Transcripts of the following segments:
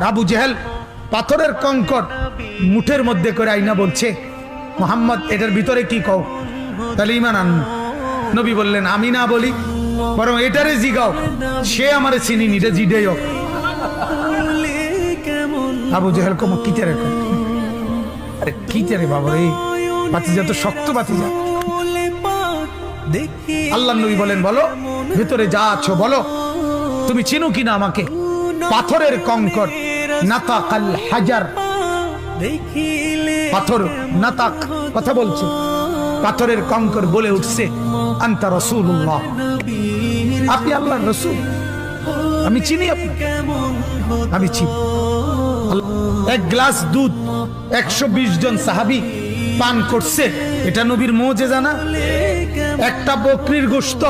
আবু জেহেল পাথরের কঙ্কর মুঠের মধ্যে করে আইনা বলছে, মোহাম্মদ এটার ভিতরে কি কও, তাহলে ইমান আন। নবী বললেন, আমি না বলি, বরং এটারে জিগাও, সে আমারে চিনি নিটা জিডেই হোক। আবু জেহেল কম কিতারে কম, আরে কিতারে বাবা রে, বাতিজা তো শক্ত বাতিজা। আল্লাহ নবী বলেন, বলো ভিতরে যা আছো বলো, তুমি চিনো কিনা আমাকে? পাথরের কঙ্কর, নাতাকাল হাজার, পাথর নাতাক কথা বলছে, পাথরের কঙ্কর বলে উঠছে, আনতা রাসূলুল্লাহ, আপনি আল্লাহর রাসূল, আমি চিনি আপনাকে, আমি চিনি। এক গ্লাস দুধ 120 জন সাহাবী পান করছে, এটা নবীর মুজিজা না? একটা বকরির গোশত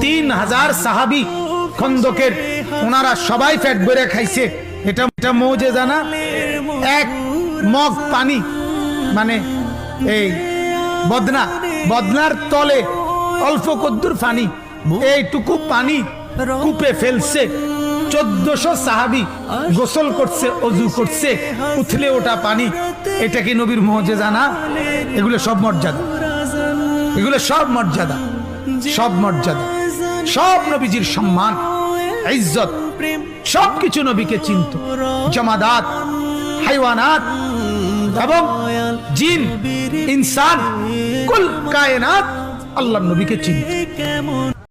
3000 সাহাবী খন্দকের, ওনারা সবাই পেট ভরে খাইছে, এটা মুজিজা না? এক মগ পানি, মানে এই বদনার তলে অল্প কদ্দুর পানি, এইটুকু পানি কূপে ফেলছে, 1400 সাহাবী গোসল করছে, অজু করছে, উথলে ওঠা পানি, এটা কি নবীর মুজিজা না? এগুলো সব মর্যাদা, এগুলো সব মর্যাদা, সব মর্যাদা, সব নবীজির সম্মান, ইজ্জত, সবকিছু নবীকে চিনত। জামাদাত, হাইওয়ানাত এবং জিন, ইনসান, কুল কায়নাত আল্লাহর নবীকে চিনত।